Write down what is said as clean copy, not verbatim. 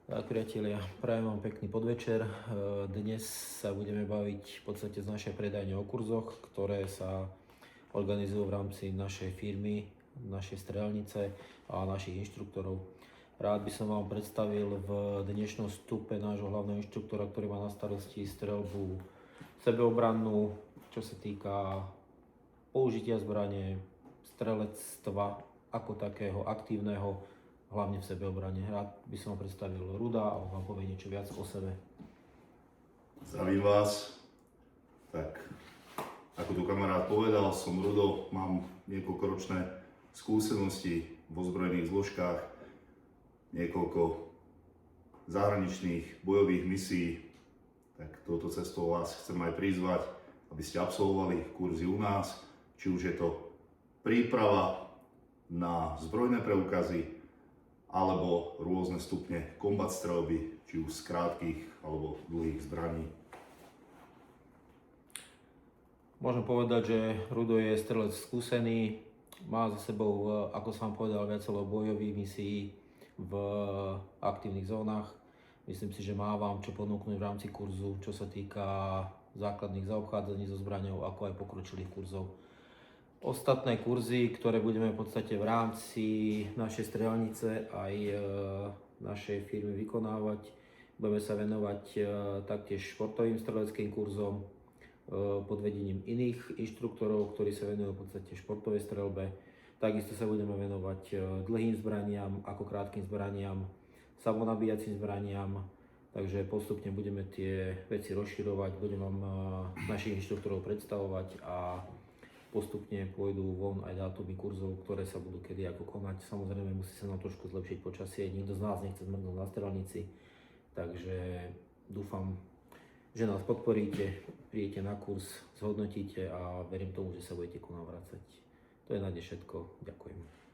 Tak, priatelia, prajem vám pekný podvečer. Dnes sa budeme baviť v podstate z našej predajne o kurzoch, ktoré sa organizujú v rámci našej firmy, našej strelnice a našich inštruktorov. Rád by som vám predstavil v dnešnom vstupe nášho hlavného inštruktora, ktorý má na starosti streľbu sebeobrannú, čo sa týka použitia zbrane, strelectva ako takého aktívneho, hlavne v sebeobrane. Rád by som vám predstavil Ruda a on vám povie niečo viac o sebe. Zdravím vás. Tak, ako tu kamarát povedal, som Rudo, mám niekoľkoročné skúsenosti v ozbrojených zložkách, niekoľko zahraničných bojových misií. Tak touto cestou vás chcem aj prizvať, aby ste absolvovali kurzy u nás, či už je to príprava na zbrojné preukazy, alebo rôzne stupne kombat streľby, či už z krátkych alebo dlhých zbraní. Môžem povedať, že Rudo je strelec skúsený, má za sebou, ako som vám povedal, viacero bojových misií v aktívnych zónach. Myslím si, že má vám čo ponúknuť v rámci kurzu, čo sa týka základných zaobchádzaní so zbraňou, ako aj pokročilých kurzov. Ostatné kurzy, ktoré budeme v podstate v rámci našej strelnice aj našej firmy vykonávať, budeme sa venovať taktiež športovým streleckým kurzom pod vedením iných inštruktorov, ktorí sa venujú v podstate športovej streľbe. Takisto sa budeme venovať dlhým zbraniam, ako krátkym zbraniam, samonabíjacím zbraniam. Takže postupne budeme tie veci rozširovať, budem vám našich inštruktorov predstavovať a postupne pôjdu von aj dátumy kurzov, ktoré sa budú kedy ako konať. Samozrejme musí sa nám trošku zlepšiť počasie, nikto z nás nechce zmrznúť na strelnici, takže dúfam, že nás podporíte, prídete na kurz, zhodnotíte a verím tomu, že sa budete ku nám vracať. To je na dnes všetko. Ďakujem.